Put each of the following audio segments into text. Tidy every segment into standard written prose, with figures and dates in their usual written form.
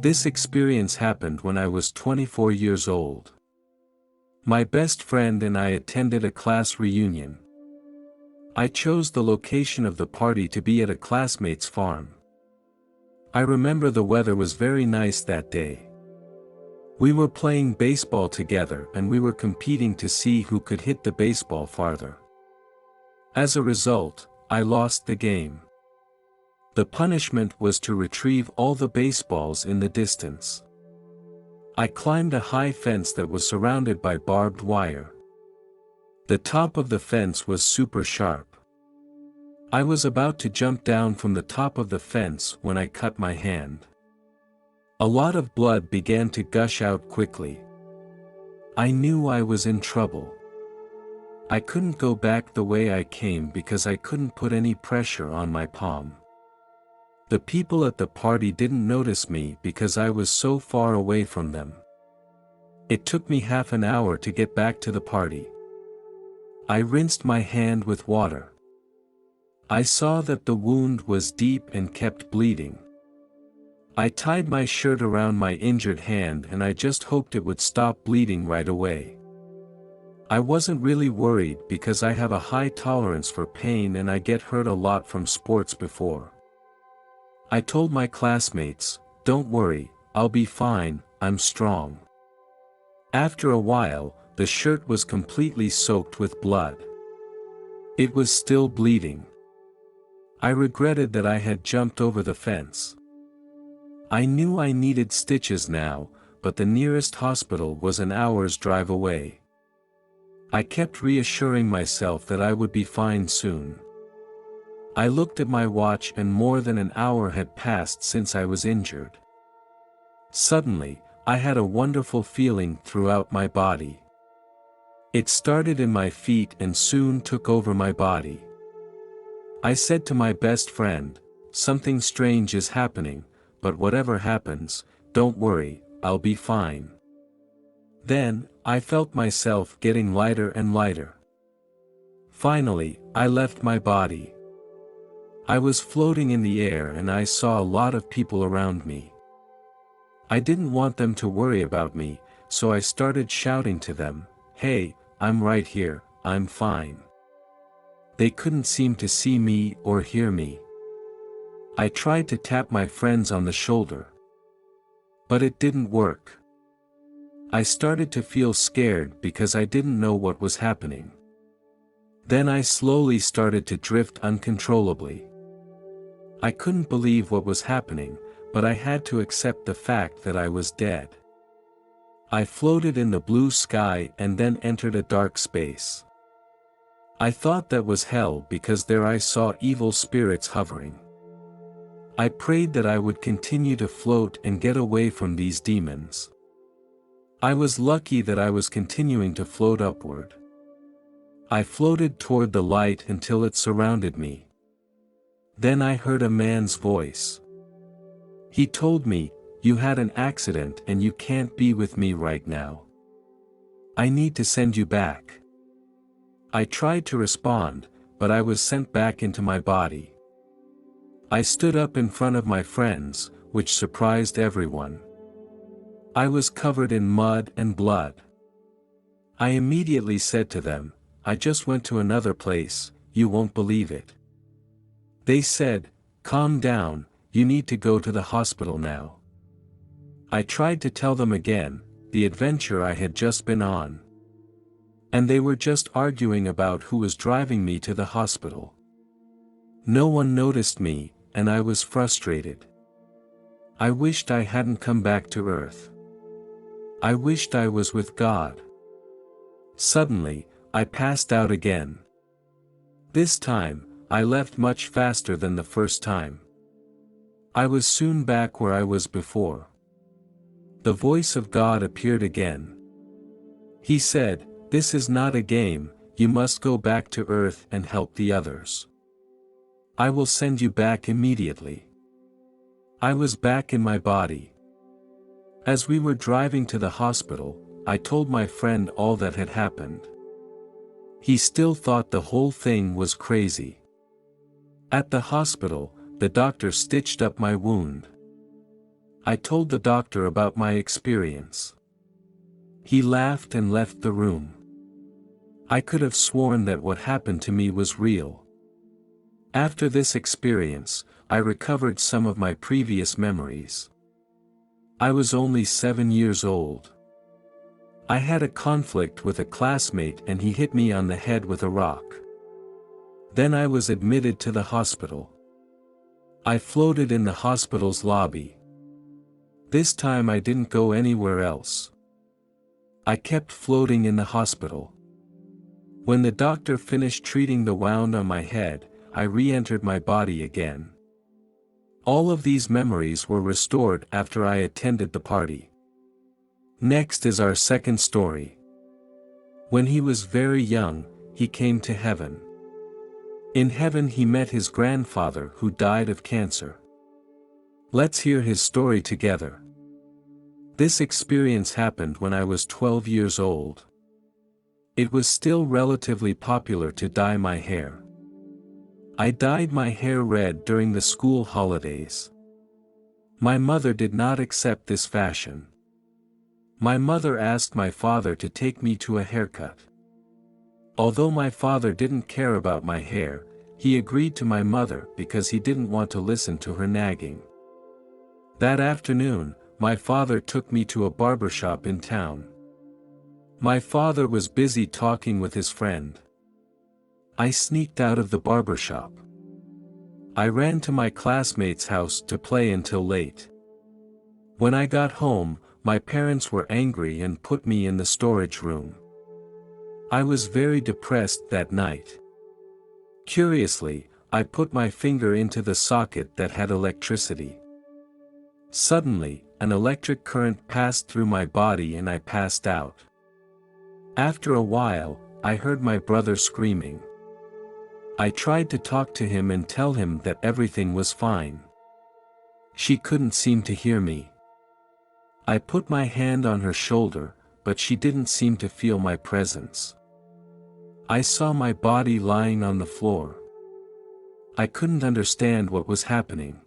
This experience happened when I was 24 years old. My best friend and I attended a class reunion. I chose the location of the party to be at a classmate's farm. I remember the weather was very nice that day. We were playing baseball together and we were competing to see who could hit the baseball farther. As a result, I lost the game. The punishment was to retrieve all the baseballs in the distance. I climbed a high fence that was surrounded by barbed wire. The top of the fence was super sharp. I was about to jump down from the top of the fence when I cut my hand. A lot of blood began to gush out quickly. I knew I was in trouble. I couldn't go back the way I came because I couldn't put any pressure on my palm. The people at the party didn't notice me because I was so far away from them. It took me half an hour to get back to the party. I rinsed my hand with water. I saw that the wound was deep and kept bleeding. I tied my shirt around my injured hand and I just hoped it would stop bleeding right away. I wasn't really worried because I have a high tolerance for pain and I get hurt a lot from sports before. I told my classmates, "Don't worry, I'll be fine, I'm strong." After a while, the shirt was completely soaked with blood. It was still bleeding. I regretted that I had jumped over the fence. I knew I needed stitches now, but the nearest hospital was an hour's drive away. I kept reassuring myself that I would be fine soon. I looked at my watch and more than an hour had passed since I was injured. Suddenly, I had a wonderful feeling throughout my body. It started in my feet and soon took over my body. I said to my best friend, "Something strange is happening, but whatever happens, don't worry, I'll be fine." Then, I felt myself getting lighter and lighter. Finally, I left my body. I was floating in the air and I saw a lot of people around me. I didn't want them to worry about me, so I started shouting to them, "Hey, I'm right here, I'm fine." They couldn't seem to see me or hear me. I tried to tap my friends on the shoulder. But it didn't work. I started to feel scared because I didn't know what was happening. Then I slowly started to drift uncontrollably. I couldn't believe what was happening, but I had to accept the fact that I was dead. I floated in the blue sky and then entered a dark space. I thought that was hell because there I saw evil spirits hovering. I prayed that I would continue to float and get away from these demons. I was lucky that I was continuing to float upward. I floated toward the light until it surrounded me. Then I heard a man's voice. He told me, "You had an accident and you can't be with me right now. I need to send you back." I tried to respond, but I was sent back into my body. I stood up in front of my friends, which surprised everyone. I was covered in mud and blood. I immediately said to them, "I just went to another place, you won't believe it." They said, "Calm down, you need to go to the hospital now." I tried to tell them again, the adventure I had just been on. And they were just arguing about who was driving me to the hospital. No one noticed me, and I was frustrated. I wished I hadn't come back to Earth. I wished I was with God. Suddenly, I passed out again. This time, I left much faster than the first time. I was soon back where I was before. The voice of God appeared again. He said, "This is not a game, you must go back to Earth and help the others. I will send you back immediately." I was back in my body. As we were driving to the hospital, I told my friend all that had happened. He still thought the whole thing was crazy. At the hospital, the doctor stitched up my wound. I told the doctor about my experience. He laughed and left the room. I could have sworn that what happened to me was real. After this experience, I recovered some of my previous memories. I was only 7 years old. I had a conflict with a classmate and he hit me on the head with a rock. Then I was admitted to the hospital. I floated in the hospital's lobby. This time I didn't go anywhere else. I kept floating in the hospital. When the doctor finished treating the wound on my head, I re-entered my body again. All of these memories were restored after I attended the party. Next is our second story. When he was very young, he came to heaven. In heaven he met his grandfather who died of cancer. Let's hear his story together. This experience happened when I was 12 years old. It was still relatively popular to dye my hair. I dyed my hair red during the school holidays. My mother did not accept this fashion. My mother asked my father to take me to a haircut. Although my father didn't care about my hair, he agreed to my mother because he didn't want to listen to her nagging. That afternoon, my father took me to a barbershop in town. My father was busy talking with his friend. I sneaked out of the barbershop. I ran to my classmate's house to play until late. When I got home, my parents were angry and put me in the storage room. I was very depressed that night. Curiously, I put my finger into the socket that had electricity. Suddenly, an electric current passed through my body and I passed out. After a while, I heard my brother screaming. I tried to talk to him and tell him that everything was fine. She couldn't seem to hear me. I put my hand on her shoulder, but she didn't seem to feel my presence. I saw my body lying on the floor. I couldn't understand what was happening.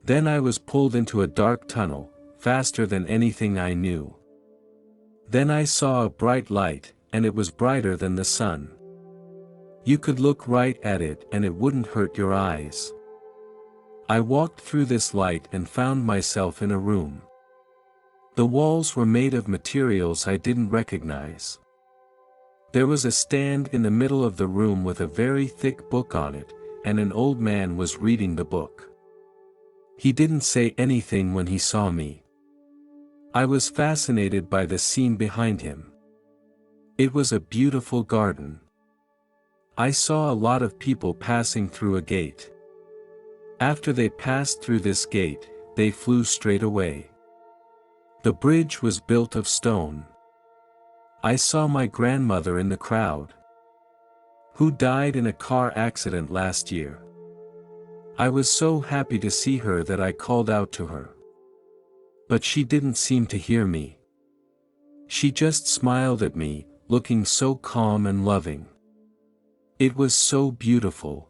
Then I was pulled into a dark tunnel, faster than anything I knew. Then I saw a bright light, and it was brighter than the sun. You could look right at it and it wouldn't hurt your eyes. I walked through this light and found myself in a room. The walls were made of materials I didn't recognize. There was a stand in the middle of the room with a very thick book on it, and an old man was reading the book. He didn't say anything when he saw me. I was fascinated by the scene behind him. It was a beautiful garden. I saw a lot of people passing through a gate. After they passed through this gate, they flew straight away. The bridge was built of stone. I saw my grandmother in the crowd, who died in a car accident last year. I was so happy to see her that I called out to her. But she didn't seem to hear me. She just smiled at me, looking so calm and loving. It was so beautiful.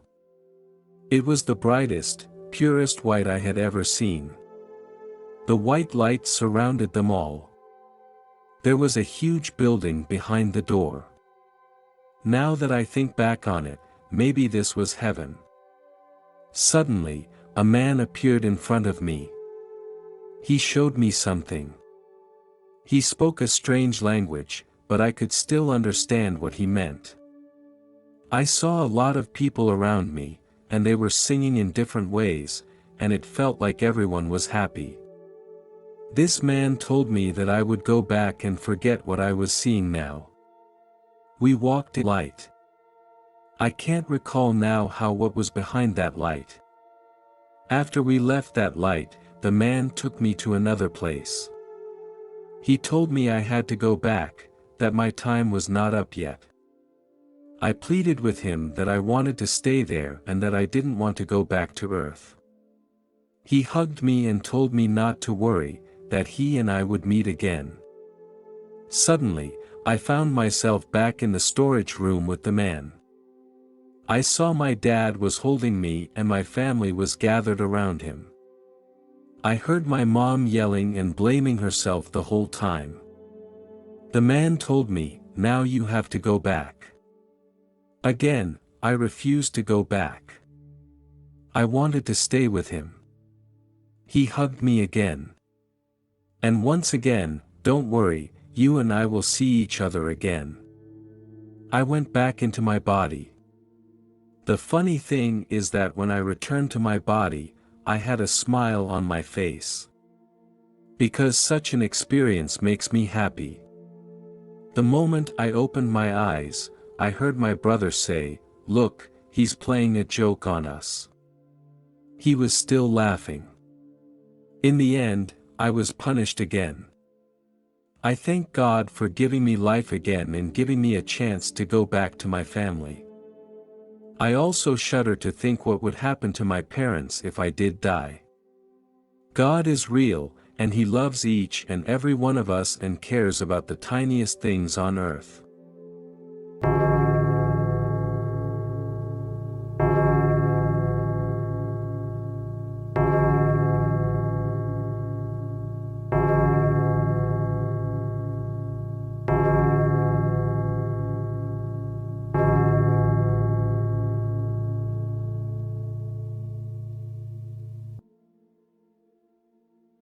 It was the brightest, purest white I had ever seen. The white light surrounded them all. There was a huge building behind the door. Now that I think back on it, maybe this was heaven. Suddenly, a man appeared in front of me. He showed me something. He spoke a strange language, but I could still understand what he meant. I saw a lot of people around me, and they were singing in different ways, and it felt like everyone was happy. This man told me that I would go back and forget what I was seeing now. We walked in light. I can't recall now what was behind that light. After we left that light, the man took me to another place. He told me I had to go back, that my time was not up yet. I pleaded with him that I wanted to stay there and that I didn't want to go back to Earth. He hugged me and told me not to worry, that he and I would meet again. Suddenly, I found myself back in the storage room with the man. I saw my dad was holding me and my family was gathered around him. I heard my mom yelling and blaming herself the whole time. The man told me, "Now you have to go back." Again, I refused to go back. I wanted to stay with him. He hugged me again. And once again, "Don't worry, you and I will see each other again." I went back into my body. The funny thing is that when I returned to my body, I had a smile on my face. Because such an experience makes me happy. The moment I opened my eyes, I heard my brother say, "Look, he's playing a joke on us." He was still laughing. In the end, I was punished again. I thank God for giving me life again and giving me a chance to go back to my family. I also shudder to think what would happen to my parents if I did die. God is real, and He loves each and every one of us and cares about the tiniest things on earth.